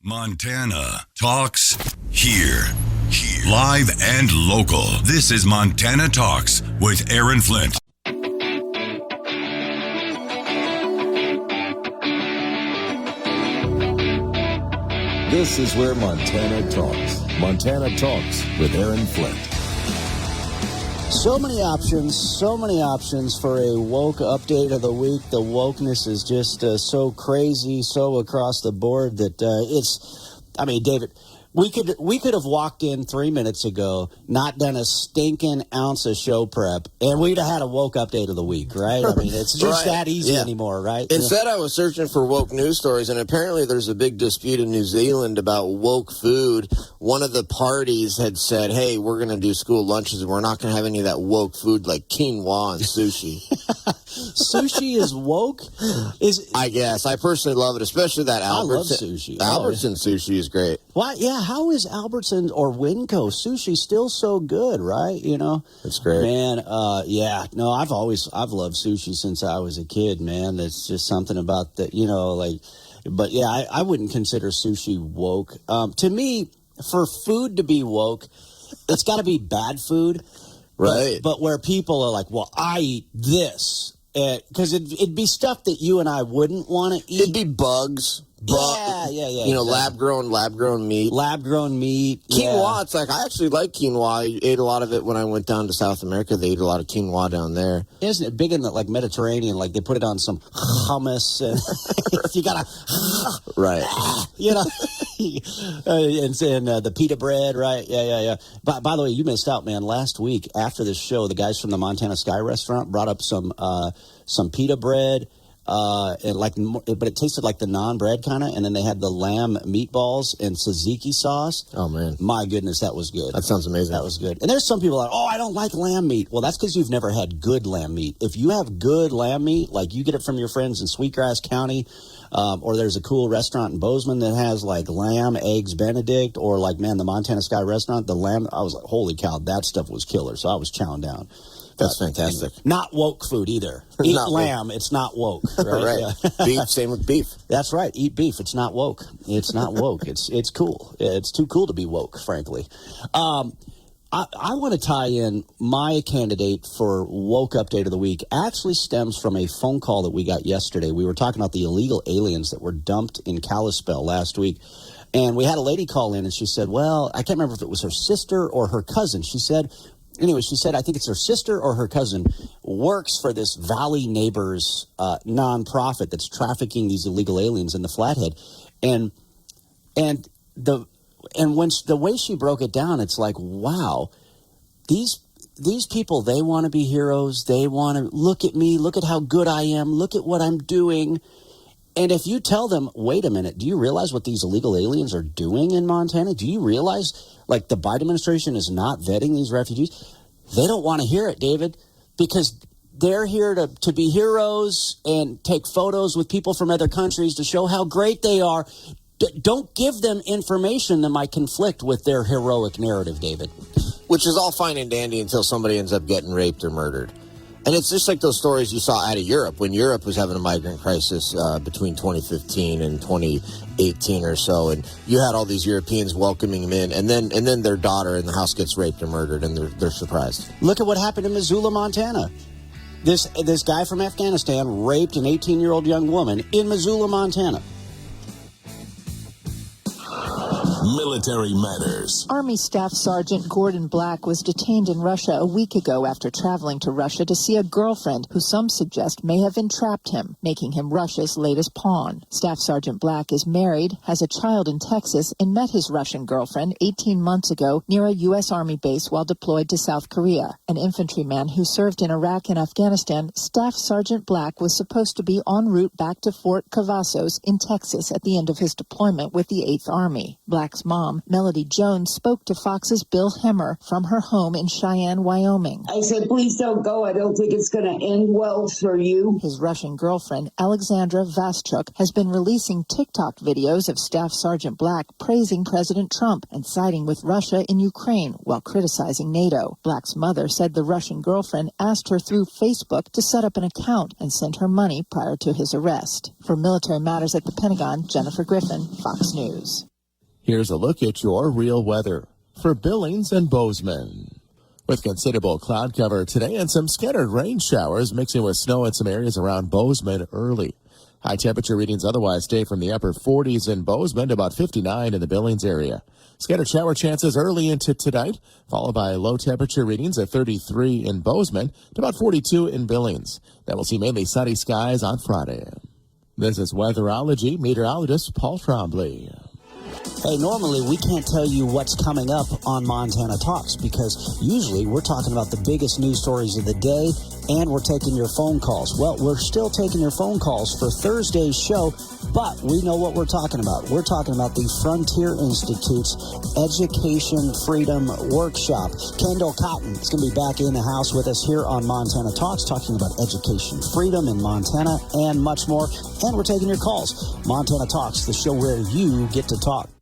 Montana Talks here. Live and local. This is Montana Talks with Aaron Flint. This is where Montana talks. Montana Talks with Aaron Flint. So many options for a woke update of the week. The wokeness is just so crazy, so across the board that David, we could have walked in 3 minutes ago, not done a stinking ounce of show prep, and we'd have had a woke update of the week, right? I mean, it's just that easy anymore, right? Instead, I was searching for woke news stories, and apparently there's a big dispute in New Zealand about woke food. One of the parties had said, hey, we're going to do school lunches, and we're not going to have any of that woke food like quinoa and sushi. Sushi is woke? I guess. I personally love it, especially that Albertson. I love sushi. Albertson sushi is great. Why? Yeah, how is Albertson or Winco sushi still so good, right? You know? It's great. Man, No, I've loved sushi since I was a kid, man. There's just something about that, but yeah, I wouldn't consider sushi woke. To me, for food to be woke, it's got to be bad food. Right. But where people are like, well, I eat this. Because it'd be stuff that you and I wouldn't want to eat. It'd be bugs. Yeah. You know, lab-grown meat. Lab-grown meat. Quinoa, It's like, I actually like quinoa. I ate a lot of it when I went down to South America. They eat a lot of quinoa down there. Isn't it big in the Mediterranean? Like they put it on some hummus and you gotta right. and the pita bread, right? Yeah. By the way, you missed out, man. Last week after this show, the guys from the Montana Sky restaurant brought up some pita bread. But it tasted like the naan bread kind of, and then they had the lamb meatballs and tzatziki sauce. Oh man, my goodness, that was good. That sounds amazing. That was good. And there's some people that I don't like lamb meat. Well, that's because you've never had good lamb meat. If you have good lamb meat, like you get it from your friends in Sweetgrass County, or there's a cool restaurant in Bozeman that has like lamb eggs Benedict, or like the Montana Sky restaurant, the lamb. I was like, holy cow, that stuff was killer. So I was chowing down. That's fantastic. Not woke food either. Eat lamb. Woke. It's not woke. Right. Right. Yeah. Beef. Same with beef. That's right. Eat beef. It's not woke. It's not woke. It's cool. It's too cool to be woke, frankly. I want to tie in my candidate for woke update of the week. Actually stems from a phone call that we got yesterday. We were talking about the illegal aliens that were dumped in Kalispell last week. And we had a lady call in and she said, well, I can't remember if it was her sister or her cousin. She said, I think it's her sister or her cousin works for this Valley Neighbors nonprofit that's trafficking these illegal aliens in the Flathead, and the way she broke it down, it's like, wow, these people, they want to be heroes. They want to look at me, look at how good I am, look at what I'm doing. And if you tell them, wait a minute, do you realize what these illegal aliens are doing in Montana? Do you realize, like, the Biden administration is not vetting these refugees? They don't want to hear it, David, because they're here to be heroes and take photos with people from other countries to show how great they are. Don't give them information that might conflict with their heroic narrative, David. Which is all fine and dandy until somebody ends up getting raped or murdered. And it's just like those stories you saw out of Europe when Europe was having a migrant crisis between 2015 and 2018 or so, and you had all these Europeans welcoming them in, and then their daughter in the house gets raped or murdered, and they're surprised. Look at what happened in Missoula, Montana. This guy from Afghanistan raped an 18-year-old young woman in Missoula, Montana. Military Matters. Army Staff Sergeant Gordon Black was detained in Russia a week ago after traveling to Russia to see a girlfriend who some suggest may have entrapped him, making him Russia's latest pawn. Staff Sergeant Black is married, has a child in Texas, and met his Russian girlfriend 18 months ago near a U.S. Army base while deployed to South Korea. An infantryman who served in Iraq and Afghanistan, Staff Sergeant Black was supposed to be en route back to Fort Cavazos in Texas at the end of his deployment with the 8th Army. Black's mom, Melody Jones, spoke to Fox's Bill Hemmer from her home in Cheyenne, Wyoming. I said, please don't go. I don't think it's going to end well for you. His Russian girlfriend, Alexandra Vaschuk, has been releasing TikTok videos of Staff Sergeant Black praising President Trump and siding with Russia in Ukraine while criticizing NATO. Black's mother said the Russian girlfriend asked her through Facebook to set up an account and send her money prior to his arrest. For Military Matters at the Pentagon, Jennifer Griffin, Fox News. Here's a look at your real weather for Billings and Bozeman. With considerable cloud cover today and some scattered rain showers mixing with snow in some areas around Bozeman early. High temperature readings otherwise stay from the upper 40s in Bozeman to about 59 in the Billings area. Scattered shower chances early into tonight, followed by low temperature readings at 33 in Bozeman to about 42 in Billings. Then we'll see mainly sunny skies on Friday. This is weatherology meteorologist Paul Trombley. Hey, normally we can't tell you what's coming up on Montana Talks because usually we're talking about the biggest news stories of the day and we're taking your phone calls. Well, we're still taking your phone calls for Thursday's show, but we know what we're talking about. We're talking about the Frontier Institute's Education Freedom Workshop. Kendall Cotton is going to be back in the house with us here on Montana Talks, talking about education freedom in Montana and much more. And we're taking your calls. Montana Talks, the show where you get to talk.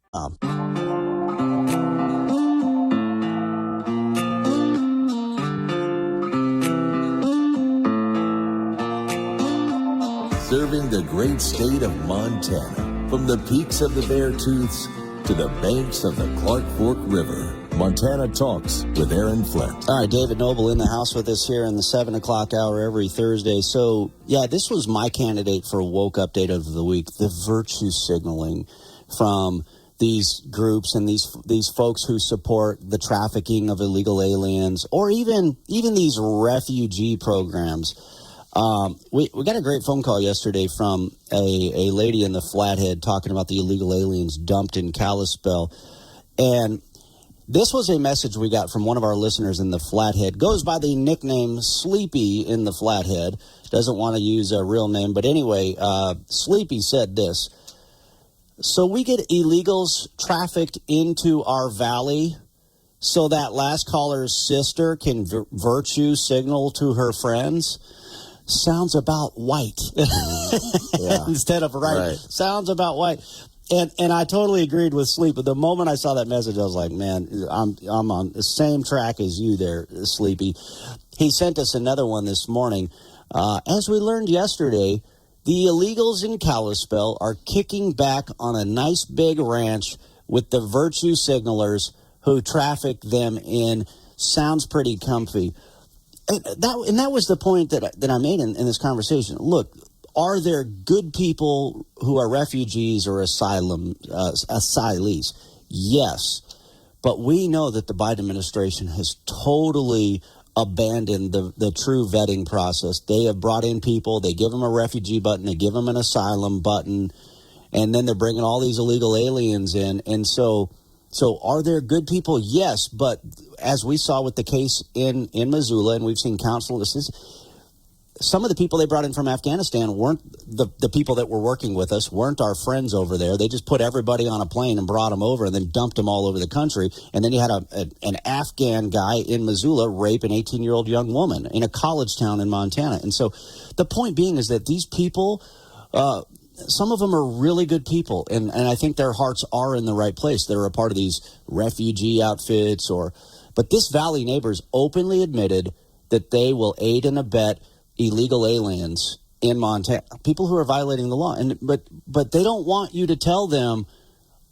Serving the great state of Montana, from the peaks of the Beartooths to the banks of the Clark Fork River. Montana Talks with Aaron Flint. All right, David Knobel in the house with us here in the 7 o'clock hour every Thursday. So, yeah, this was my candidate for Woke Update of the Week, the virtue signaling from these groups and these folks who support the trafficking of illegal aliens or even these refugee programs. We got a great phone call yesterday from a lady in the Flathead talking about the illegal aliens dumped in Kalispell. And this was a message we got from one of our listeners in the Flathead. Goes by the nickname Sleepy in the Flathead. Doesn't want to use a real name. But anyway, Sleepy said this. So we get illegals trafficked into our valley so that last caller's sister can virtue signal to her friends. Sounds about white. Yeah. Instead of right. Sounds about white. And I totally agreed with Sleep. But the moment I saw that message, I was like, man, I'm on the same track as you there, Sleepy. He sent us another one this morning. As we learned yesterday, the illegals in Kalispell are kicking back on a nice big ranch with the virtue signalers who traffic them in. Sounds pretty comfy. And that was the point that I made in this conversation. Look, are there good people who are refugees or asylees? Yes. But we know that the Biden administration has totally abandoned the true vetting process. They have brought in people, they give them a refugee button, they give them an asylum button, and then they're bringing all these illegal aliens in. And so are there good people? Yes, but as we saw with the case in Missoula, and we've seen countless, some of the people they brought in from Afghanistan weren't the people that were working with us, weren't our friends over there. They just put everybody on a plane and brought them over and then dumped them all over the country. And then you had an Afghan guy in Missoula rape an 18-year-old young woman in a college town in Montana. And so the point being is that these people, some of them are really good people, and I think their hearts are in the right place. They're a part of these refugee outfits, but this Valley Neighbors openly admitted that they will aid and abet illegal aliens in Montana, people who are violating the law. But they don't want you to tell them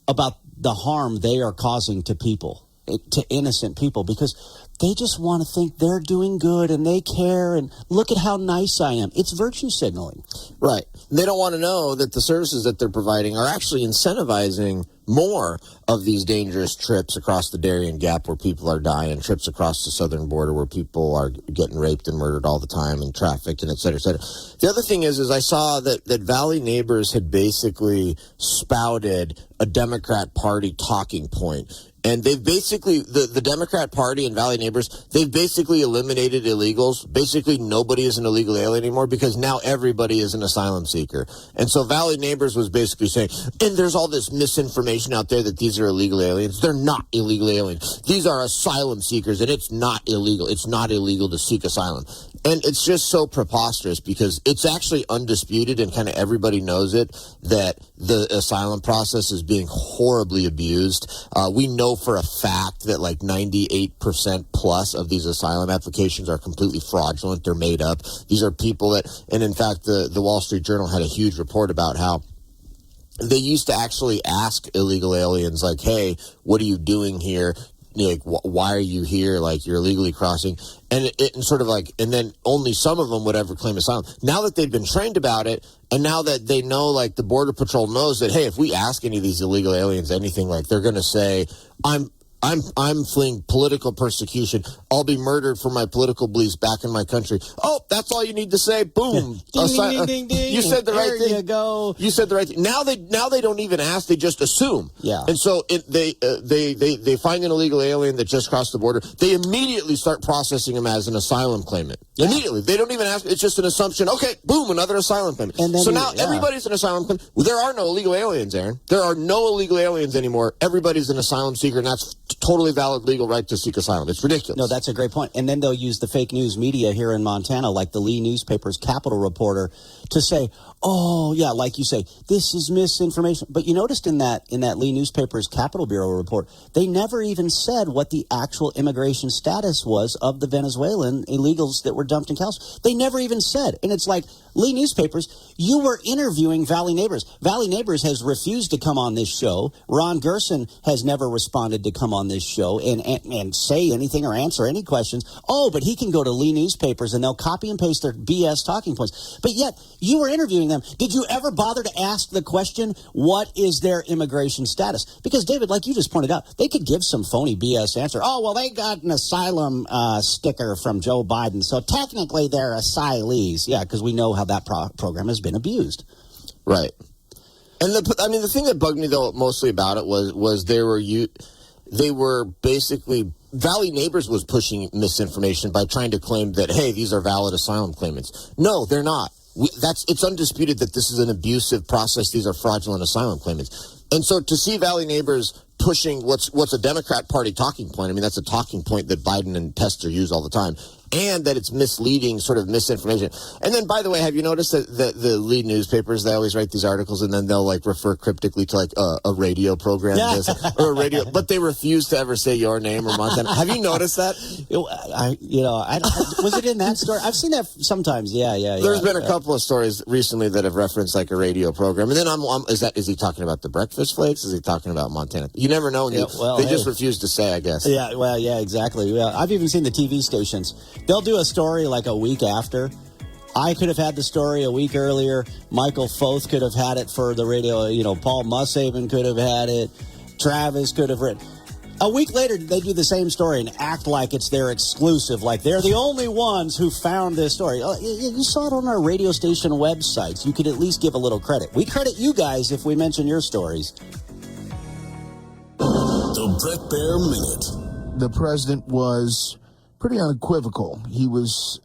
about the harm they are causing to people, to innocent people, because they just want to think they're doing good and they care and look at how nice I am. It's virtue signaling. Right. They don't want to know that the services that they're providing are actually incentivizing more of these dangerous trips across the Darien Gap where people are dying, trips across the southern border where people are getting raped and murdered all the time and trafficked and et cetera, et cetera. The other thing is I saw that Valley Neighbors had basically spouted a Democrat Party talking point. And they've basically, the Democrat Party and Valley Neighbors, they've basically eliminated illegals. Basically, nobody is an illegal alien anymore because now everybody is an asylum seeker. And so Valley Neighbors was basically saying, and there's all this misinformation out there that these are illegal aliens. They're not illegal aliens. These are asylum seekers, and it's not illegal. It's not illegal to seek asylum. And it's just so preposterous because it's actually undisputed and kind of everybody knows it that the asylum process is being horribly abused. We know for a fact that like 98% plus of these asylum applications are completely fraudulent. They're made up. These are people that, and in fact, the Wall Street Journal had a huge report about how they used to actually ask illegal aliens, like, hey, what are you doing here? Like, why are you here? Like, you're illegally crossing. And and sort of like, and then only some of them would ever claim asylum. Now that they've been trained about it, and now that they know, like, the Border Patrol knows that, hey, if we ask any of these illegal aliens anything, like, they're going to say, I'm fleeing political persecution. I'll be murdered for my political beliefs back in my country. Oh, that's all you need to say. Boom. Ding, ding, ding. You said the right thing. There you go. You said the right thing. Now they don't even ask. They just assume. Yeah. And so they find an illegal alien that just crossed the border. They immediately start processing him as an asylum claimant. Yeah. Immediately. They don't even ask. It's just an assumption. Okay, boom, another asylum claimant. And then so now everybody's an asylum claimant. Well, there are no illegal aliens, Aaron. There are no illegal aliens anymore. Everybody's an asylum seeker, and that's totally valid legal right to seek asylum. It's ridiculous. No, that's a great point. And then they'll use the fake news media here in Montana, like the Lee newspaper's Capitol reporter, to say, oh, yeah, like you say, this is misinformation. But you noticed in that Lee newspaper's Capitol Bureau report, they never even said what the actual immigration status was of the Venezuelan illegals that were dumped in California. They never even said. And it's like, Lee newspapers, you were interviewing Valley Neighbors. Valley Neighbors has refused to come on this show. Ron Gerson has never responded to come on this show and say anything or answer any questions. Oh, but he can go to Lee newspapers and they'll copy and paste their BS talking points. But yet, you were interviewing them. Did you ever bother to ask the question, what is their immigration status? Because, David, like you just pointed out, they could give some phony BS answer. Oh, well, they got an asylum sticker from Joe Biden, so technically they're asylees. Yeah, because we know how that program has been abused. Right. And the thing that bugged me though mostly about it was they were basically, Valley Neighbors was pushing misinformation by trying to claim that, hey, these are valid asylum claimants. No, they're not. It's undisputed that this is an abusive process. These are fraudulent asylum claimants. And so to see Valley Neighbors pushing what's a Democrat Party talking point, I mean, that's a talking point that Biden and Tester use all the time, and that it's misleading, sort of misinformation. And then, by the way, have you noticed that the lead newspapers, they always write these articles and then they'll like refer cryptically to like a radio program or a radio, but they refuse to ever say your name or Montana. Have you noticed that? Was it in that story? I've seen that sometimes. Yeah. There's been a couple of stories recently that have referenced like a radio program, and then is he talking about the breakfast flakes? Is he talking about Montana? You never know. They just refuse to say, I guess. Yeah. Well, yeah, exactly. Yeah, I've even seen the TV stations. They'll do a story like a week after. I could have had the story a week earlier. Michael Foth could have had it for the radio. Paul Mushaven could have had it. Travis could have written. A week later, they do the same story and act like it's their exclusive, like they're the only ones who found this story. You saw it on our radio station websites. You could at least give a little credit. We credit you guys if we mention your stories. The Bret Baier Minute. The president was pretty unequivocal. He was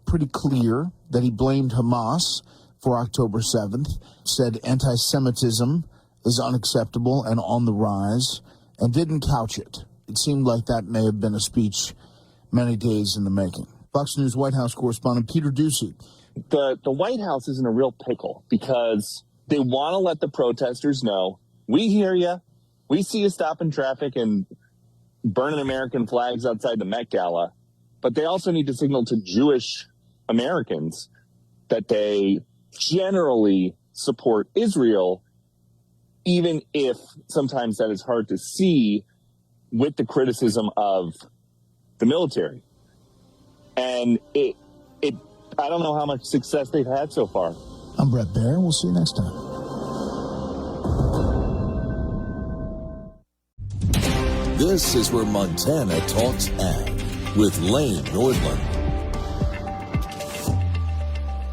pretty clear that he blamed Hamas for October 7th, said anti-Semitism is unacceptable and on the rise, and didn't couch it. It seemed like that may have been a speech many days in the making. Fox News White House correspondent Peter Ducey. The White House is in a real pickle because they want to let the protesters know, we hear you, we see you stopping traffic and burning American flags outside the Met Gala, but they also need to signal to Jewish Americans that they generally support Israel, even if sometimes that is hard to see with the criticism of the military. And I don't know how much success they've had so far. I'm Bret Baier. We'll see you next time. This is where Montana Talks Ag with Lane Nordlund.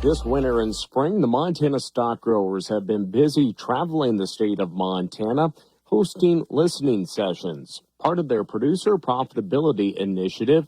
This winter and spring, the Montana stock growers have been busy traveling the state of Montana, hosting listening sessions, part of their producer profitability initiative,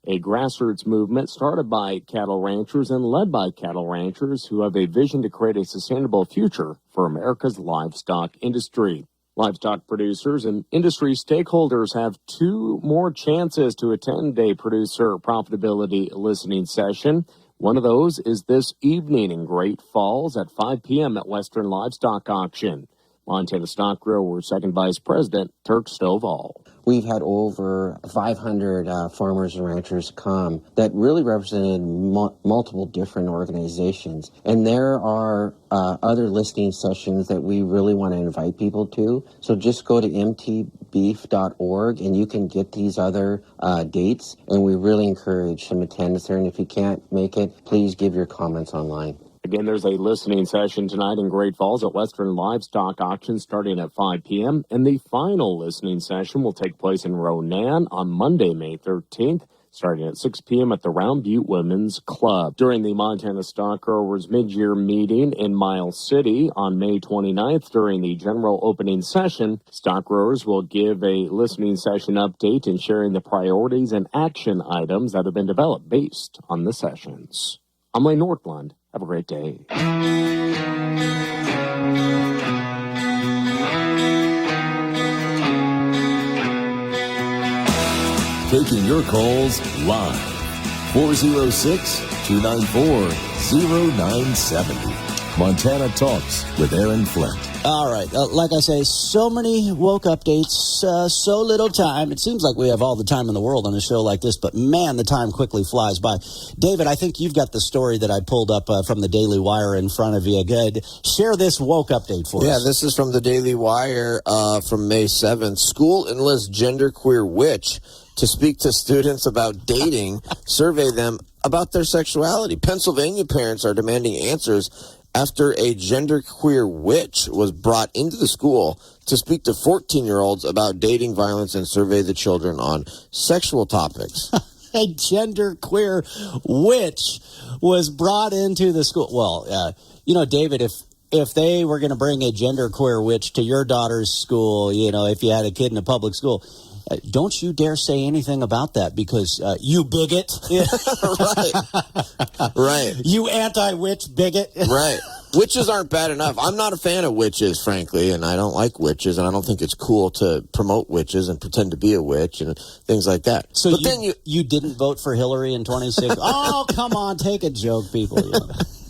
a grassroots movement started by cattle ranchers and led by cattle ranchers who have a vision to create a sustainable future for America's livestock industry. Livestock producers and industry stakeholders have 2 more chances to attend a producer profitability listening session. One of those is this evening in Great Falls at 5 p.m. at Western Livestock Auction. Montana Stock Growers Second Vice President Turk Stovall. we've had over 500 farmers and ranchers come that really represented multiple different organizations. And there are other listening sessions that we really want to invite people to. So just go to mtbeef.org and you can get these other dates. And we really encourage some attendance there. And if you can't make it, please give your comments online. Again, there's a listening session tonight in Great Falls at Western Livestock Auction starting at 5 p.m. And the final listening session will take place in Ronan on Monday, May 13th, starting at 6 p.m. at the Round Butte Women's Club. During the Montana Stock Growers mid-year meeting in Miles City on May 29th, during the general opening session, stock growers will give a listening session update and sharing the priorities and action items that have been developed based on the sessions. I'm Lane Nordlund. Have a great day. Taking your calls live. 406-294-0970. Montana Talks with Aaron Flint. All right. Like I say, so many woke updates, so little time. It seems like we have all the time in the world on a show like this, but man, the time quickly flies by. David, I think you've got the story that I pulled up from the Daily Wire in front of you. Good. Share this woke update for us. Yeah, this is from the Daily Wire from May 7th. School enlists genderqueer witch to speak to students about dating, survey them about their sexuality. Pennsylvania parents are demanding answers after a genderqueer witch was brought into the school to speak to 14-year-olds about dating, violence, and survey the children on sexual topics. A genderqueer witch was brought into the school. Well, David, if they were going to bring a genderqueer witch to your daughter's school, if you had a kid in a public school, don't you dare say anything about that because you bigot. Right. You anti-witch bigot. Right. Witches aren't bad enough. I'm not a fan of witches, frankly, and I don't like witches, and I don't think it's cool to promote witches and pretend to be a witch and things like that. So then you didn't vote for Hillary in 2016? Oh, come on, take a joke, people.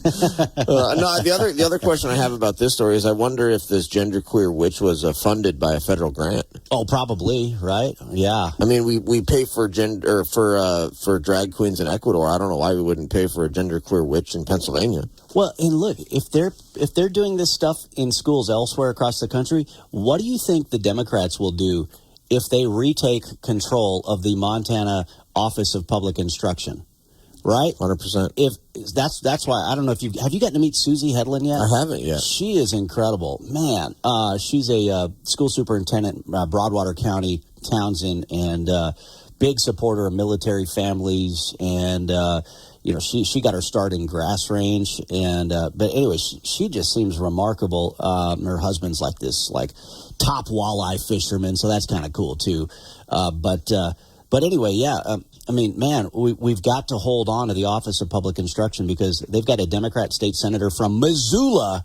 No, the other question I have about this story is I wonder if this genderqueer witch was funded by a federal grant. Oh, probably, right? Yeah. I mean, we pay for for drag queens in Ecuador. I don't know why we wouldn't pay for a genderqueer witch in Pennsylvania. Well, and look, if they're doing this stuff in schools elsewhere across the country, what do you think the Democrats will do if they retake control of the Montana Office of Public Instruction? Right? 100%. If that's why I don't know if you have you gotten to meet Susie Hedlund yet? I haven't yet. She is incredible, man. She's a school superintendent, Broadwater County, Townsend, and big supporter of military families. And she got her start in grass range. And but anyway, she just seems remarkable. Her husband's like this top walleye fisherman, so that's kind of cool too. But anyway, yeah. I mean, man, we've got to hold on to the Office of Public Instruction because they've got a Democrat state senator from Missoula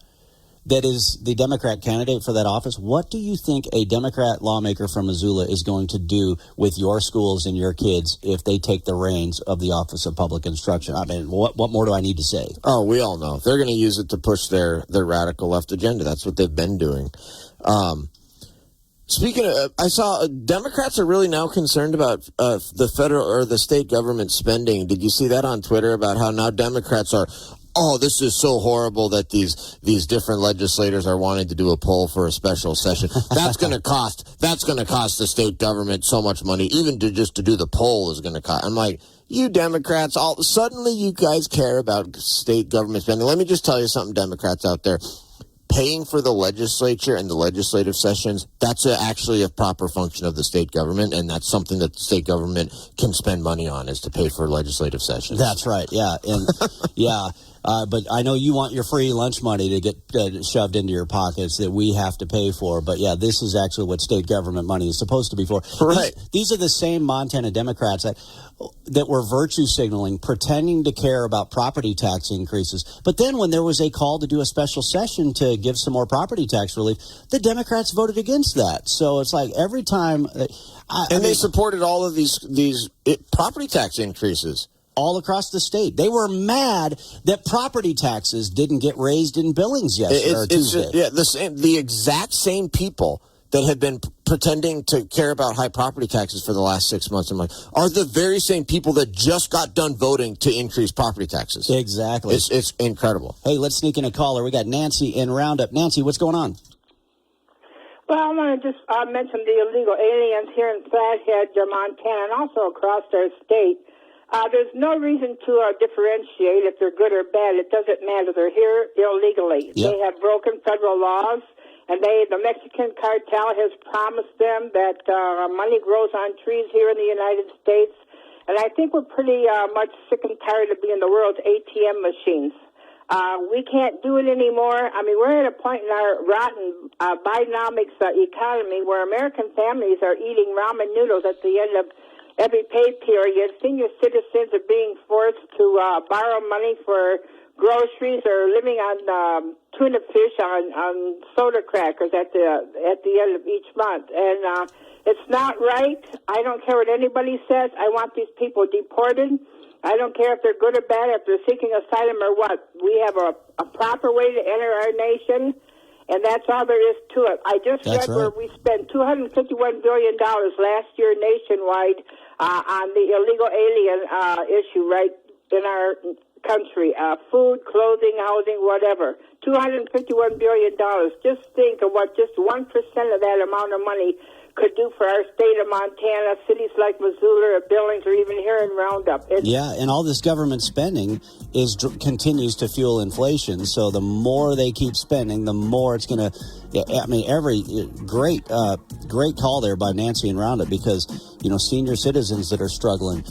that is the Democrat candidate for that office. What do you think a Democrat lawmaker from Missoula is going to do with your schools and your kids if they take the reins of the Office of Public Instruction? I mean, what more do I need to say? Oh, we all know. They're going to use it to push their radical left agenda. That's what they've been doing. Speaking of, I saw Democrats are really now concerned about the federal or the state government spending. Did you see that on Twitter about how now Democrats are, oh, this is so horrible that these different legislators are wanting to do a poll for a special session. That's going to cost the state government so much money. Even to do the poll is going to cost. I'm like, you Democrats, suddenly you guys care about state government spending. Let me just tell you something, Democrats out there. Paying for the legislature and the legislative sessions, that's actually a proper function of the state government, and that's something that the state government can spend money on, is to pay for legislative sessions. That's right, yeah. And yeah, but I know you want your free lunch money to get shoved into your pockets that we have to pay for. But yeah, this is actually what state government money is supposed to be for. Right. These are the same Montana Democrats that were virtue signaling, pretending to care about property tax increases. But then when there was a call to do a special session to give some more property tax relief, the Democrats voted against that. So it's like every time... they supported all of these property tax increases. All across the state. They were mad that property taxes didn't get raised in Billings yesterday or Tuesday. The exact same people that have been pretending to care about high property taxes for the last 6 months are the very same people that just got done voting to increase property taxes. Exactly. It's incredible. Hey, let's sneak in a caller. We got Nancy in Roundup. Nancy, what's going on? Well, I want to just mention the illegal aliens here in Flathead, Montana, and also across our state. There's no reason to differentiate if they're good or bad. It doesn't matter. They're here illegally. Yep. They have broken federal laws, and the Mexican cartel has promised them that money grows on trees here in the United States. And I think we're pretty much sick and tired of being the world's ATM machines. We can't do it anymore. I mean, we're at a point in our rotten Bidenomics economy where American families are eating ramen noodles at the end of every pay period. Senior citizens are being forced to borrow money for groceries or living on tuna fish on soda crackers at the end of each month. And it's not right. I don't care what anybody says. I want these people deported. I don't care if they're good or bad, if they're seeking asylum or what. We have a proper way to enter our nation, and that's all there is to it. I just read where we spent $251 billion last year nationwide on the illegal alien issue right in our country. Food, clothing, housing, whatever. $251 billion. Just think of what just 1% of that amount of money could do for our state of Montana, cities like Missoula or Billings or even here in Roundup. And all this government spending continues to fuel inflation. So the more they keep spending, the more it's going to. I mean, every great call there by Nancy and Roundup because senior citizens that are struggling.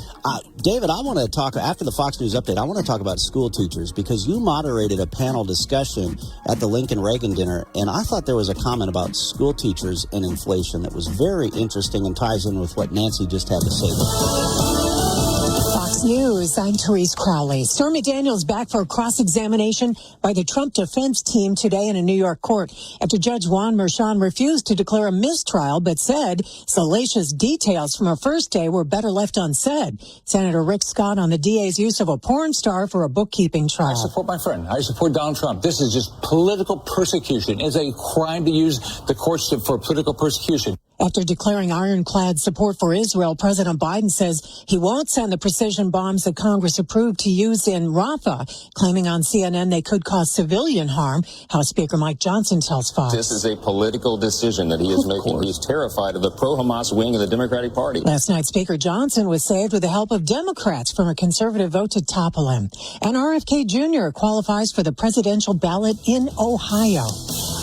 David, I want to talk after the Fox News update. I want to talk about school teachers because you moderated a panel discussion at the Lincoln Reagan dinner, and I thought there was a comment about school teachers and inflation that was very interesting and ties in with what Nancy just had to say. Fox News, I'm Therese Crowley. Stormy Daniels back for a cross-examination by the Trump defense team today in a New York court after Judge Juan Merchan refused to declare a mistrial but said salacious details from her first day were better left unsaid. Senator Rick Scott on the DA's use of a porn star for a bookkeeping trial. I support my friend. I support Donald Trump. This is just political persecution. It's a crime to use the courts for political persecution. After declaring ironclad support for Israel, President Biden says he won't send the precision bombs that Congress approved to use in Rafah, claiming on CNN they could cause civilian harm. House Speaker Mike Johnson tells Fox. This is a political decision that he is making. He's terrified of the pro-Hamas wing of the Democratic Party. Last night, Speaker Johnson was saved with the help of Democrats from a conservative vote to topple him. And RFK Jr. qualifies for the presidential ballot in Ohio.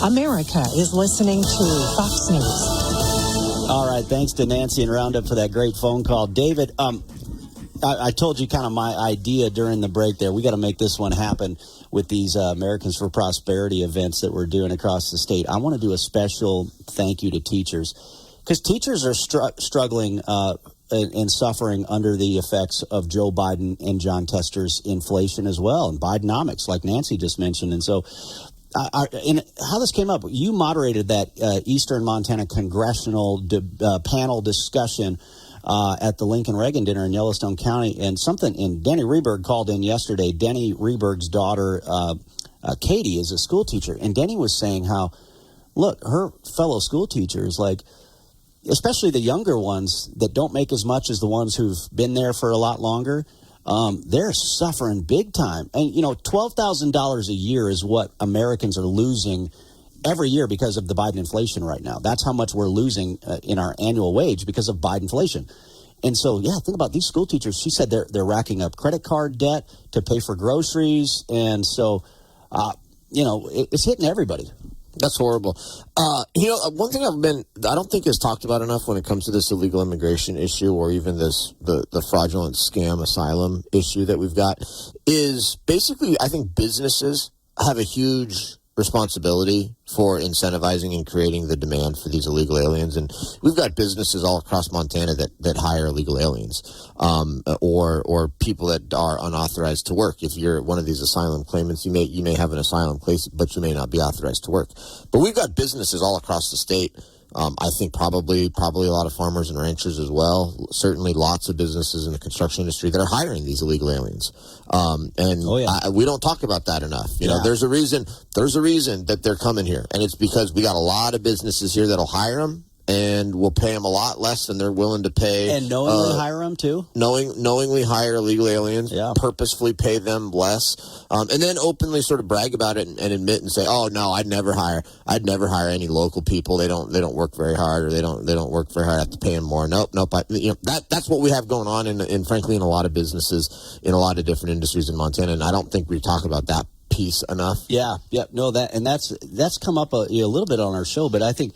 America is listening to Fox News. All right, thanks to Nancy and Roundup for that great phone call. David, I told you kind of my idea during the break there. We got to make this one happen with these Americans for Prosperity events that we're doing across the state. I want to do a special thank you to teachers because teachers are struggling and suffering under the effects of Joe Biden and John Tester's inflation as well, and Bidenomics, like Nancy just mentioned. And so and how this came up, you moderated that Eastern Montana congressional panel discussion at the Lincoln Reagan dinner in Yellowstone County, and Denny Reberg called in yesterday. Denny Reberg's daughter, Katie, is a school teacher, and Denny was saying how, look, her fellow school teachers, especially the younger ones that don't make as much as the ones who've been there for a lot longer, they're suffering big time. And, $12,000 a year is what Americans are losing every year because of the Biden inflation right now. That's how much we're losing in our annual wage because of Biden inflation. And so, think about these school teachers. She said they're racking up credit card debt to pay for groceries. And so, it's hitting everybody. That's horrible. One thing I don't think is talked about enough when it comes to this illegal immigration issue or even the fraudulent scam asylum issue that we've got is basically, I think businesses have a huge responsibility for incentivizing and creating the demand for these illegal aliens. And we've got businesses all across Montana that hire illegal aliens, or people that are unauthorized to work. If you're one of these asylum claimants, you may have an asylum place, but you may not be authorized to work. But we've got businesses all across the state I think probably a lot of farmers and ranchers as well. Certainly lots of businesses in the construction industry that are hiring these illegal aliens. We don't talk about that enough. You know, there's a reason that they're coming here. And it's because we got a lot of businesses here that'll hire them. And we'll pay them a lot less than they're willing to pay. And knowingly hire them, too? Knowingly hire illegal aliens, purposefully pay them less, and then openly sort of brag about it and admit and say, oh, no, I'd never hire any local people. They don't work very hard, or they don't work very hard. I have to pay them more. Nope. That's what we have going on, in frankly, in a lot of businesses, in a lot of different industries in Montana, and I don't think we talk about that piece enough. Yeah. No, that's come up a little bit on our show, but I think,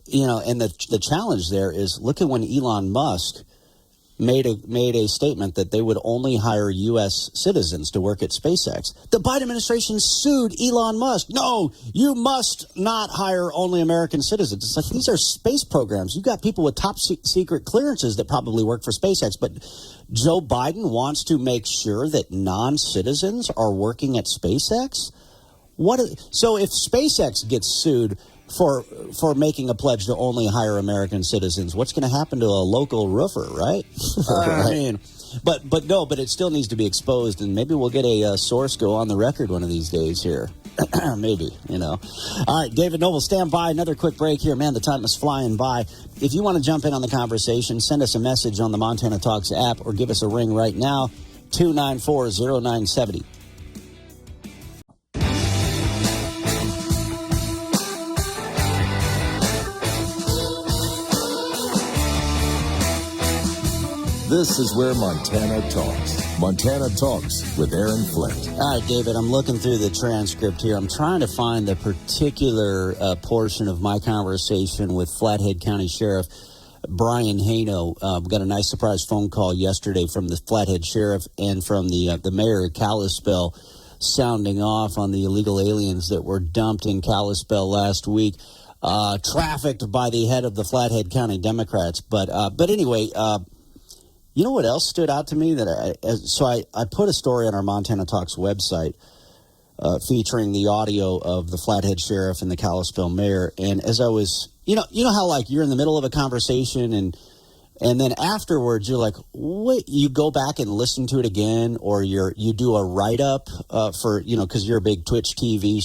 and the challenge there is, look at when Elon Musk made a statement that they would only hire U.S. citizens to work at SpaceX. The Biden administration sued Elon Musk. No, you must not hire only American citizens. It's like, these are space programs. You've got people with top secret clearances that probably work for SpaceX, but Joe Biden wants to make sure that non-citizens are working at SpaceX? So if SpaceX gets sued for making a pledge to only hire American citizens, what's going to happen to a local roofer, right? I mean, but it still needs to be exposed, and maybe we'll get a source go on the record one of these days here. Maybe, All right, David Knobel, stand by. Another quick break here. Man, the time is flying by. If you want to jump in on the conversation, send us a message on the Montana Talks app or give us a ring right now, 294-0970. This is where Montana talks. Montana Talks with Aaron Flint. All right, David, I'm looking through the transcript here. I'm trying to find the particular portion of my conversation with Flathead County Sheriff Brian Hano. We got a nice surprise phone call yesterday from the Flathead Sheriff and from the mayor of Kalispell, sounding off on the illegal aliens that were dumped in Kalispell last week, trafficked by the head of the Flathead County Democrats. But anyway, you know what else stood out to me? I put a story on our Montana Talks website featuring the audio of the Flathead Sheriff and the Kalispell Mayor. And as I was, you know how like you're in the middle of a conversation and then afterwards you're like, wait, you go back and listen to it again, or you do a write up for because you're a big Twitch TV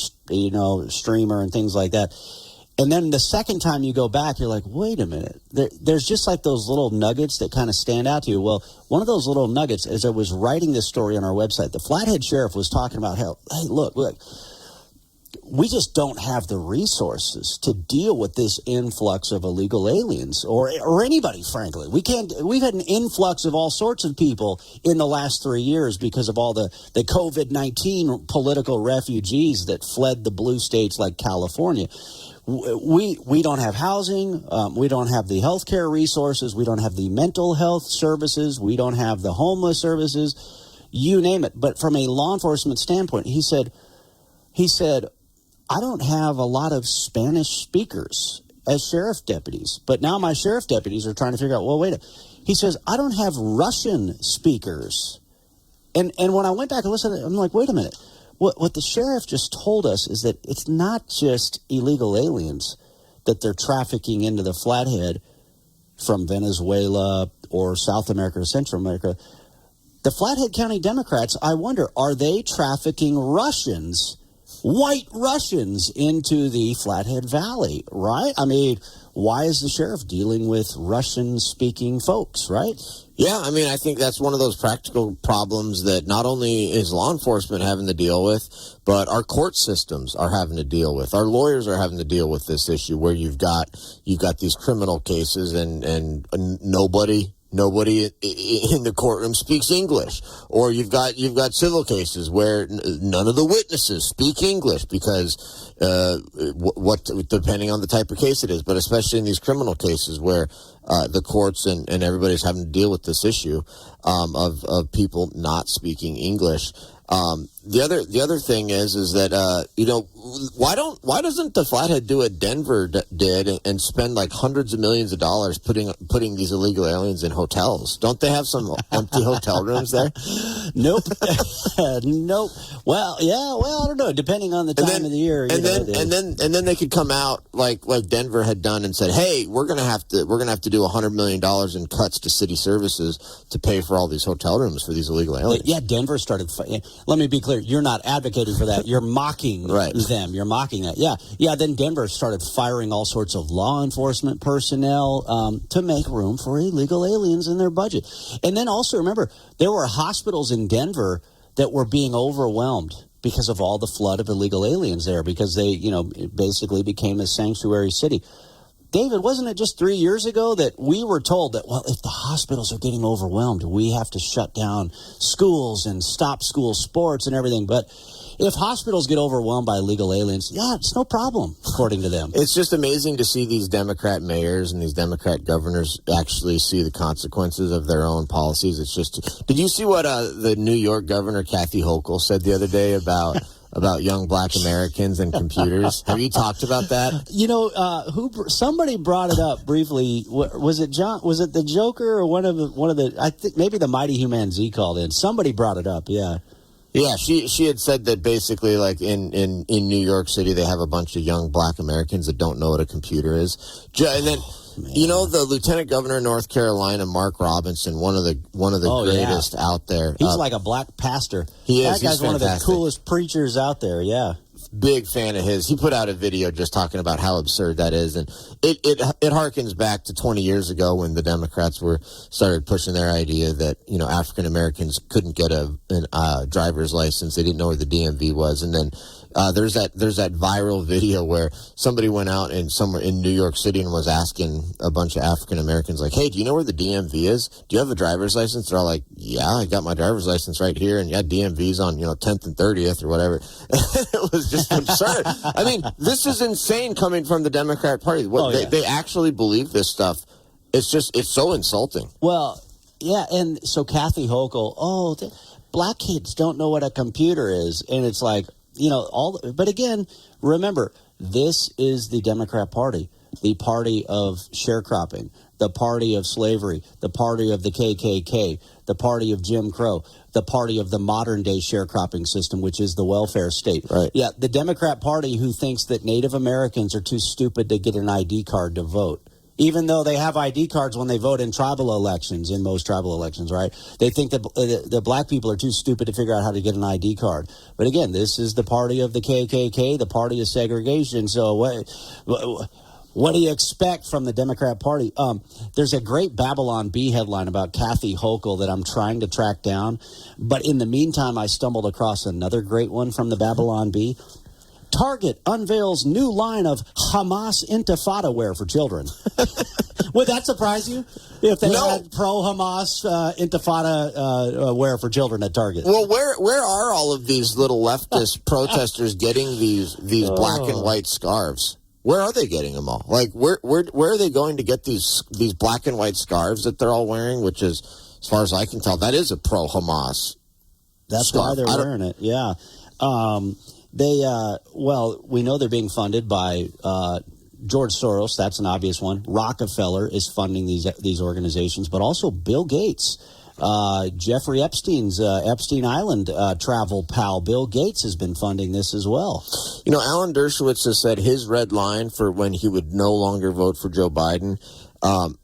streamer and things like that. And then the second time you go back, you're like, wait a minute. There's just like those little nuggets that kind of stand out to you. Well, one of those little nuggets, as I was writing this story on our website, the Flathead Sheriff was talking about how, hey, look, we just don't have the resources to deal with this influx of illegal aliens or anybody, frankly. We've had an influx of all sorts of people in the last 3 years because of all the COVID-19 political refugees that fled the blue states like California. We don't have housing. We don't have the health care resources. We don't have the mental health services. We don't have the homeless services. You name it. But from a law enforcement standpoint, he said, I don't have a lot of Spanish speakers as sheriff deputies. But now my sheriff deputies are trying to figure out, well, wait a minute. He says, I don't have Russian speakers. And when I went back and listened, I'm like, wait a minute. What the sheriff just told us is that it's not just illegal aliens that they're trafficking into the Flathead from Venezuela or South America or Central America. The Flathead County Democrats, I wonder, are they trafficking Russians, white Russians, into the Flathead Valley, right? I mean, why is the sheriff dealing with Russian-speaking folks, right? Yeah, I mean, I think that's one of those practical problems that not only is law enforcement having to deal with, but our court systems are having to deal with. Our lawyers are having to deal with this issue where you've got these criminal cases and nobody in the courtroom speaks English, or you've got civil cases where none of the witnesses speak English because depending on the type of case it is, but especially in these criminal cases where the courts and everybody's having to deal with this issue of people not speaking English. the other thing is that why doesn't the Flathead do what Denver did and spend like hundreds of millions of dollars putting these illegal aliens in hotels? Don't they have some empty hotel rooms there? Nope. Nope. Well, yeah. Well, I don't know. Depending on the time of the year. And then they could come out like Denver had done and said, "Hey, we're gonna have to do $100 million in cuts to city services to pay for all these hotel rooms for these illegal aliens." Yeah, Denver started. Let me be clear. You're not advocating for that. You're mocking them. You're mocking that. Yeah. Then Denver started firing all sorts of law enforcement personnel to make room for illegal aliens in their budget. And then also remember, there were hospitals in Denver that were being overwhelmed because of all the flood of illegal aliens there, because they, basically became a sanctuary city. David, wasn't it just 3 years ago that we were told that, well, if the hospitals are getting overwhelmed, we have to shut down schools and stop school sports and everything? But if hospitals get overwhelmed by illegal aliens, it's no problem, according to them. It's just amazing to see these Democrat mayors and these Democrat governors actually see the consequences of their own policies. It's just, did you see what the New York governor, Kathy Hochul, said the other day about young black Americans and computers? Have you talked about that? Somebody brought it up briefly. Was it John? Was it the Joker or one of the? I think maybe the Mighty Human Z called in. Somebody brought it up. Yeah. Yeah, she had said that basically, like in New York City, they have a bunch of young black Americans that don't know what a computer is, and then. The lieutenant governor of North Carolina, Mark Robinson, one of the greatest out there. He's like a black pastor. He is. That guy's one of the coolest preachers out there. Yeah. Big fan of his. He put out a video just talking about how absurd that is, and it harkens back to 20 years ago when the Democrats started pushing their idea that African Americans couldn't get a driver's license. They didn't know where the DMV was, and then. There's that viral video where somebody went out somewhere in New York City and was asking a bunch of African Americans, like, "Hey, do you know where the DMV is? Do you have a driver's license?" They're all like, "Yeah, I got my driver's license right here, and DMV's on 10th and 30th or whatever." It was just absurd. I mean, this is insane coming from the Democrat Party. They actually believe this stuff. It's so insulting. Well, yeah, and so Kathy Hochul, black kids don't know what a computer is, and it's like. But again, remember, this is the Democrat Party, the party of sharecropping, the party of slavery, the party of the KKK, the party of Jim Crow, the party of the modern day sharecropping system, which is the welfare state. Right. Yeah, the Democrat Party who thinks that Native Americans are too stupid to get an ID card to vote. Even though they have ID cards when they vote in tribal elections, in most tribal elections, right? They think that the black people are too stupid to figure out how to get an ID card. But again, this is the party of the KKK, the party of segregation. So what do you expect from the Democrat Party? There's a great Babylon Bee headline about Kathy Hochul that I'm trying to track down. But in the meantime, I stumbled across another great one from the Babylon Bee. Target unveils new line of Hamas Intifada wear for children. Would that surprise you? If they had pro-Hamas Intifada wear for children at Target? Well, where are all of these little leftist protesters getting these black and white scarves? Where are they getting them all? Like, where are they going to get these black and white scarves that they're all wearing? Which is, as far as I can tell, that is a pro-Hamas. That's scarf. why they're wearing it. Yeah. We know they're being funded by George Soros. That's an obvious one. Rockefeller is funding these organizations, but also Bill Gates. Jeffrey Epstein's Epstein Island travel pal, Bill Gates, has been funding this as well. Alan Dershowitz has said his red line for when he would no longer vote for Joe Biden.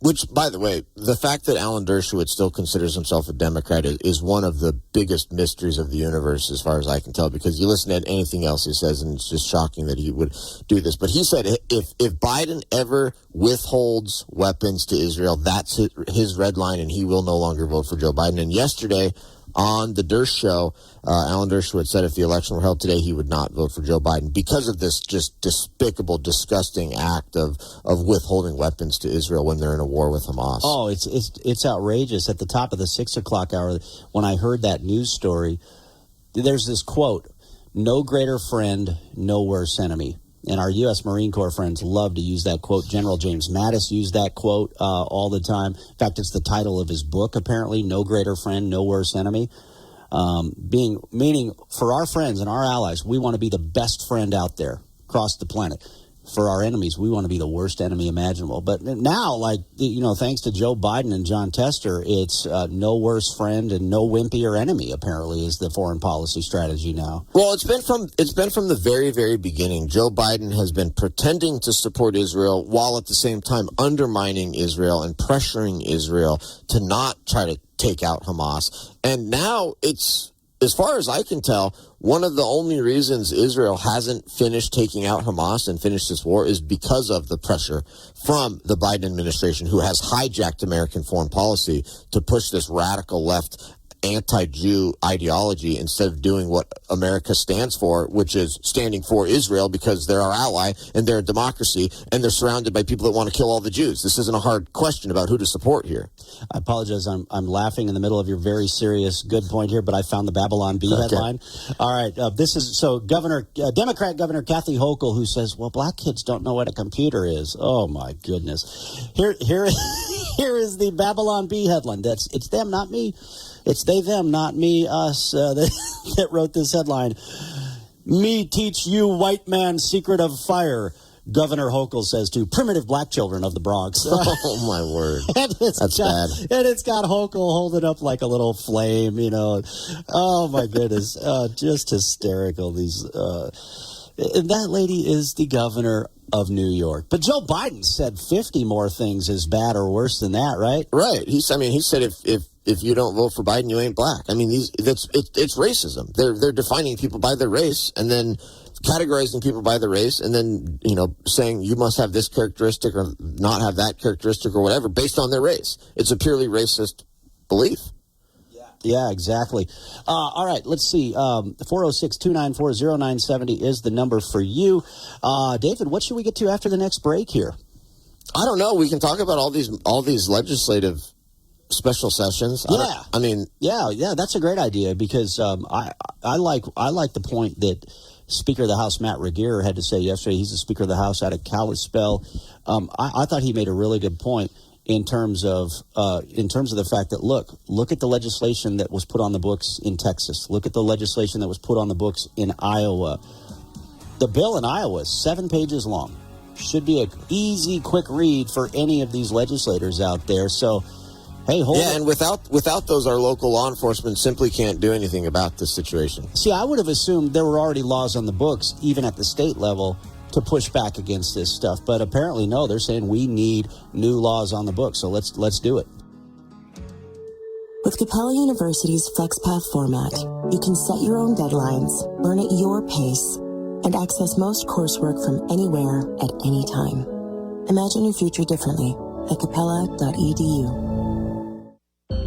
Which, by the way, the fact that Alan Dershowitz still considers himself a Democrat is one of the biggest mysteries of the universe, as far as I can tell, because you listen to anything else he says, and it's just shocking that he would do this. But he said if Biden ever withholds weapons to Israel, that's his red line, and he will no longer vote for Joe Biden. And yesterday, on the Dersh Show, Alan Dershowitz said if the election were held today, he would not vote for Joe Biden because of this just despicable, disgusting act of withholding weapons to Israel when they're in a war with Hamas. Oh, it's outrageous. At the top of the 6 o'clock hour, when I heard that news story, there's this quote, "No greater friend, no worse enemy." And our U.S. Marine Corps friends love to use that quote. General James Mattis used that quote all the time. In fact, it's the title of his book, apparently, "No Greater Friend, No Worse Enemy." Meaning for our friends and our allies, we want to be the best friend out there across the planet. For our enemies, we want to be the worst enemy imaginable. But now, thanks to Joe Biden and John Tester, it's no worse friend and no wimpier enemy, apparently, is the foreign policy strategy now. Well, it's been from the very, very beginning. Joe Biden has been pretending to support Israel while at the same time undermining Israel and pressuring Israel to not try to take out Hamas. And now it's, as far as I can tell, one of the only reasons Israel hasn't finished taking out Hamas and finished this war is because of the pressure from the Biden administration, who has hijacked American foreign policy to push this radical left anti-Jew ideology instead of doing what America stands for, which is standing for Israel because they're our ally and they're a democracy and they're surrounded by people that want to kill all the Jews. This isn't a hard question about who to support here. I apologize. I'm laughing in the middle of your very serious good point here, but I found the Babylon Bee headline. All right. This is Democrat Governor Kathy Hochul, who says, well, black kids don't know what a computer is. Oh, my goodness. Here is the Babylon Bee headline. It's them, not me. It's they, them, not me, us, that wrote this headline. Me teach you white man secret of fire, Governor Hochul says to primitive black children of the Bronx. Oh, my word. That's bad. And it's got Hochul holding up like a little flame, Oh, my goodness. Just hysterical. And that lady is the governor of New York. But Joe Biden said 50 more things as bad or worse than that, right? Right. He said if you don't vote for Biden, you ain't black. I mean, it's racism. They're defining people by their race and then categorizing people by their race and then, saying you must have this characteristic or not have that characteristic or whatever based on their race. It's a purely racist belief. Yeah, exactly. All right, let's see. 406-294-0970 is the number for you. David, what should we get to after the next break here? I don't know. We can talk about all these legislative special sessions. Yeah, that's a great idea because I like the point that Speaker of the House Matt Regier had to say yesterday. He's the Speaker of the House out of Kalispell. I thought he made a really good point in terms of the fact that look at the legislation that was put on the books in Texas. Look at the legislation that was put on the books in Iowa. The bill in Iowa is 7 pages long. Should be an easy, quick read for any of these legislators out there. So, hey, and without those, our local law enforcement simply can't do anything about this situation. See, I would have assumed there were already laws on the books, even at the state level, to push back against this stuff. But apparently, no, they're saying we need new laws on the books. So let's do it. With Capella University's FlexPath format, you can set your own deadlines, learn at your pace, and access most coursework from anywhere at any time. Imagine your future differently at capella.edu.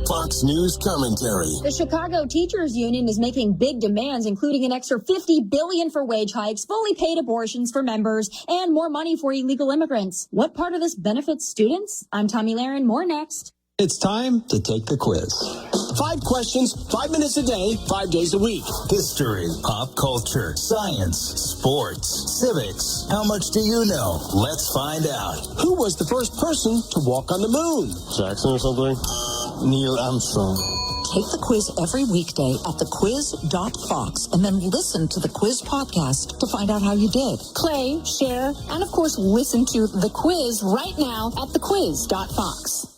Fox News commentary. The Chicago Teachers Union is making big demands, including an extra $50 billion for wage hikes, fully paid abortions for members, and more money for illegal immigrants. What part of this benefits students? I'm Tommy Lahren. More next. It's time to take the quiz. 5 questions, 5 minutes a day, 5 days a week. History, pop culture, science, sports, civics. How much do you know? Let's find out. Who was the first person to walk on the moon? Jackson or something? Neil Armstrong. Take the quiz every weekday at thequiz.fox and then listen to the quiz podcast to find out how you did. Play, share, and of course listen to The Quiz right now at thequiz.fox.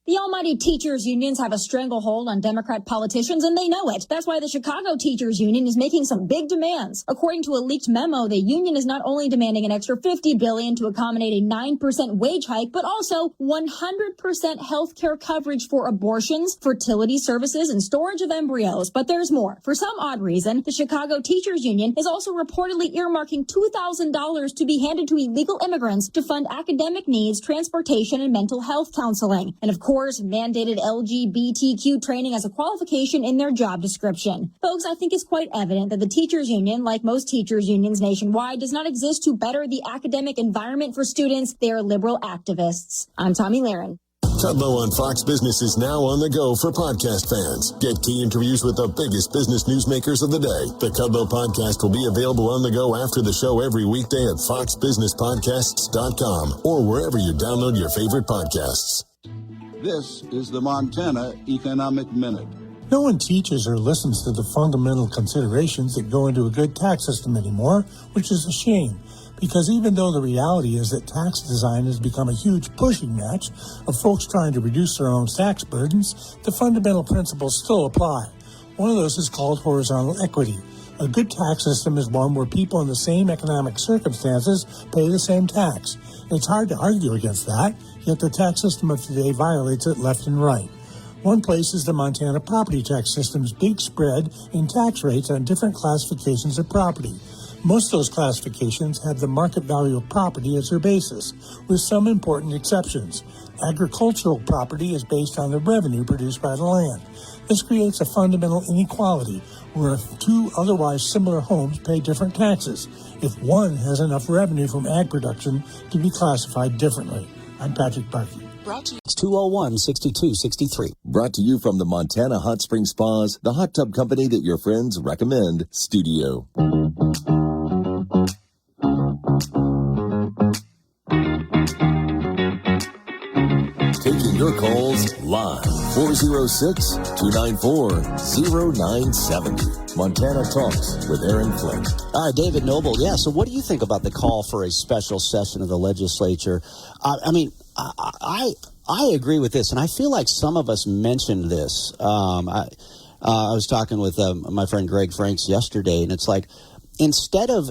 The almighty teachers' unions have a stranglehold on Democrat politicians, and they know it. That's why the Chicago Teachers Union is making some big demands. According to a leaked memo, the union is not only demanding an extra $50 billion to accommodate a 9% wage hike, but also 100% health care coverage for abortions, fertility services, and storage of embryos. But there's more. For some odd reason, the Chicago Teachers Union is also reportedly earmarking $2,000 to be handed to illegal immigrants to fund academic needs, transportation, and mental health counseling. And of course, mandated LGBTQ training as a qualification in their job description. Folks, I think it's quite evident that the teachers union, like most teachers unions nationwide, does not exist to better the academic environment for students. They are liberal activists. I'm Tommy Lahren. Kudlow on Fox Business is now on the go for podcast fans. Get key interviews with the biggest business newsmakers of the day. The Kudlow podcast will be available on the go after the show every weekday at foxbusinesspodcasts.com or wherever you download your favorite podcasts. This is the Montana Economic Minute. No one teaches or listens to the fundamental considerations that go into a good tax system anymore, which is a shame. Because even though the reality is that tax design has become a huge pushing match of folks trying to reduce their own tax burdens, the fundamental principles still apply. One of those is called horizontal equity. A good tax system is one where people in the same economic circumstances pay the same tax. It's hard to argue against that, yet the tax system of today violates it left and right. One place is the Montana property tax system's big spread in tax rates on different classifications of property. Most of those classifications have the market value of property as their basis, with some important exceptions. Agricultural property is based on the revenue produced by the land. This creates a fundamental inequality where two otherwise similar homes pay different taxes if one has enough revenue from ag production to be classified differently. I'm Patrick Barkey. It's 201-6263. Brought to you from the Montana Hot Spring Spas, the hot tub company that your friends recommend, Studio. Taking your calls live, 406-294-0970. Montana Talks with Aaron Flint. All right, David Knobel. Yeah, so what do you think about the call for a special session of the legislature? I agree with this, and I feel like some of us mentioned this. I was talking with my friend Greg Franks yesterday, and it's like instead of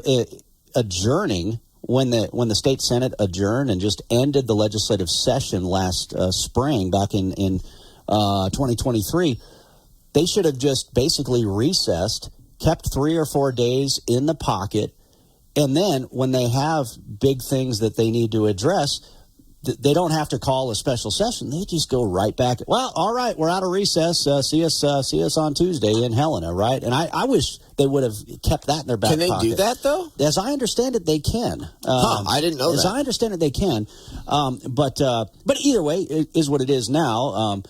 adjourning when the state Senate adjourned and just ended the legislative session last spring back in 2023, they should have just basically recessed, kept 3 or 4 days in the pocket, and then when they have big things that they need to address, they don't have to call a special session. They just go right back. Well, all right, we're out of recess. See us on Tuesday in Helena, right? And I wish they would have kept that in their back pocket. Can they do that, though? As I understand it, they can. I didn't know that. As I understand it, they can. But either way, it is what it is now.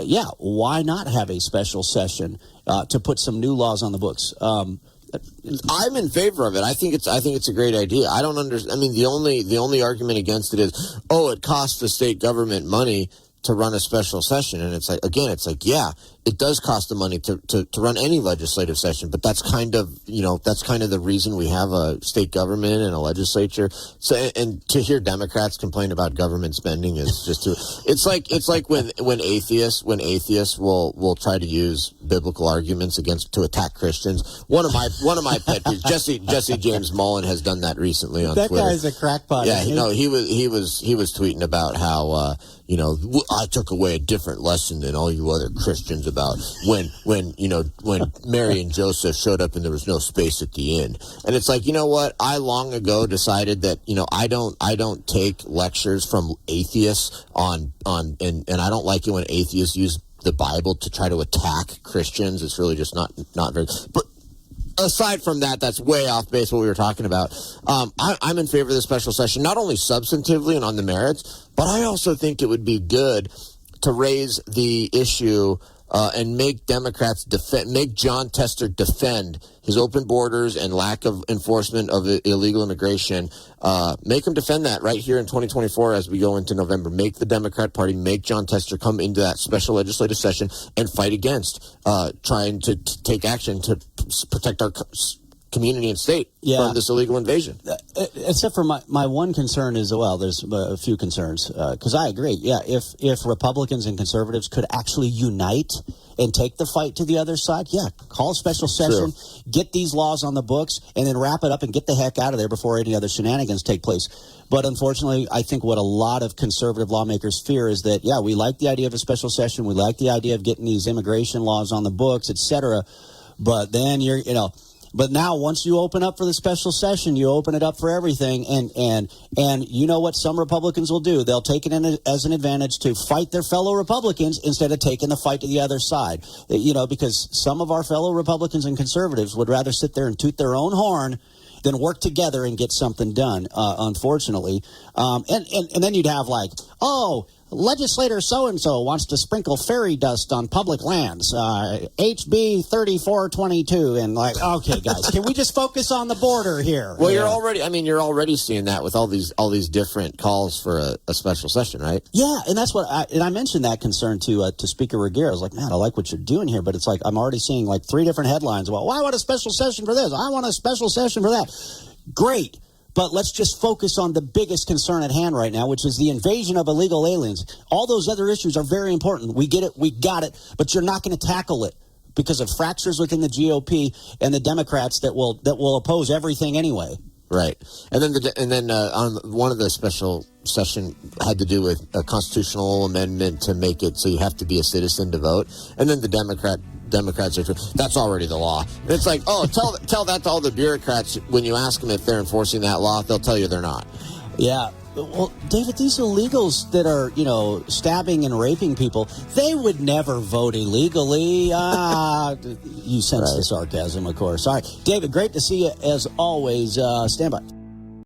Yeah, why not have a special session to put some new laws on the books? I'm in favor of it. I think it's a great idea. I don't understand. I mean, the only argument against it is, it costs the state government money to run a special session. And it's like, yeah, it does cost the money to run any legislative session, but that's kind of the reason we have a state government and a legislature. So, and to hear Democrats complain about government spending is just it's like when atheists will try to use biblical arguments to attack Christians. One of my pet peeves, Jesse James Mullen has done that recently on Twitter. That guy's a crackpot. Yeah, he was tweeting about how I took away a different lesson than all you other Christians about when Mary and Joseph showed up and there was no space at the end. And it's like, you know what? I long ago decided that, I don't take lectures from atheists and I don't like it when atheists use the Bible to try to attack Christians. It's really just not very, but aside from that, that's way off base what we were talking about. I'm in favor of the special session, not only substantively and on the merits, but I also think it would be good to raise the issue and make Democrats make John Tester defend his open borders and lack of enforcement of illegal immigration. Make him defend that right here in 2024 as we go into November. Make the Democrat Party, make John Tester come into that special legislative session and fight against trying to take action to protect our community and state from this illegal invasion. Except for my one concern is, there's a few concerns, because I agree. Yeah, if Republicans and conservatives could actually unite and take the fight to the other side, call a special session, get these laws on the books, and then wrap it up and get the heck out of there before any other shenanigans take place. But unfortunately, I think what a lot of conservative lawmakers fear is that, we like the idea of a special session, we like the idea of getting these immigration laws on the books, etc. But then But now, once you open up for the special session, you open it up for everything, and you know what some Republicans will do? They'll take it as an advantage to fight their fellow Republicans instead of taking the fight to the other side. Because some of our fellow Republicans and conservatives would rather sit there and toot their own horn than work together and get something done, unfortunately. And then you'd have legislator so-and-so wants to sprinkle fairy dust on public lands. HB 3422. And like, okay, guys, can we just focus on the border here? Well, you're already seeing that with all these different calls for a special session, right? Yeah, and that's what I mentioned that concern to Speaker Reguera. I was like, man, I like what you're doing here, but it's like I'm already seeing like 3 different headlines about, well, I want a special session for this. I want a special session for that. Great. But let's just focus on the biggest concern at hand right now, which is the invasion of illegal aliens. All those other issues are very important. We get it. We got it. But you're not going to tackle it because of fractures within the GOP and the Democrats that will oppose everything anyway. Right. And then on one of the special session had to do with a constitutional amendment to make it so you have to be a citizen to vote. And then the Democrats are, that's already the law. And it's like, oh, tell that to all the bureaucrats. When you ask them if they're enforcing that law, they'll tell you they're not. Yeah. Well, David, these illegals that are, stabbing and raping people, they would never vote illegally. You sense the sarcasm, of course. All right. David, great to see you as always. Stand by.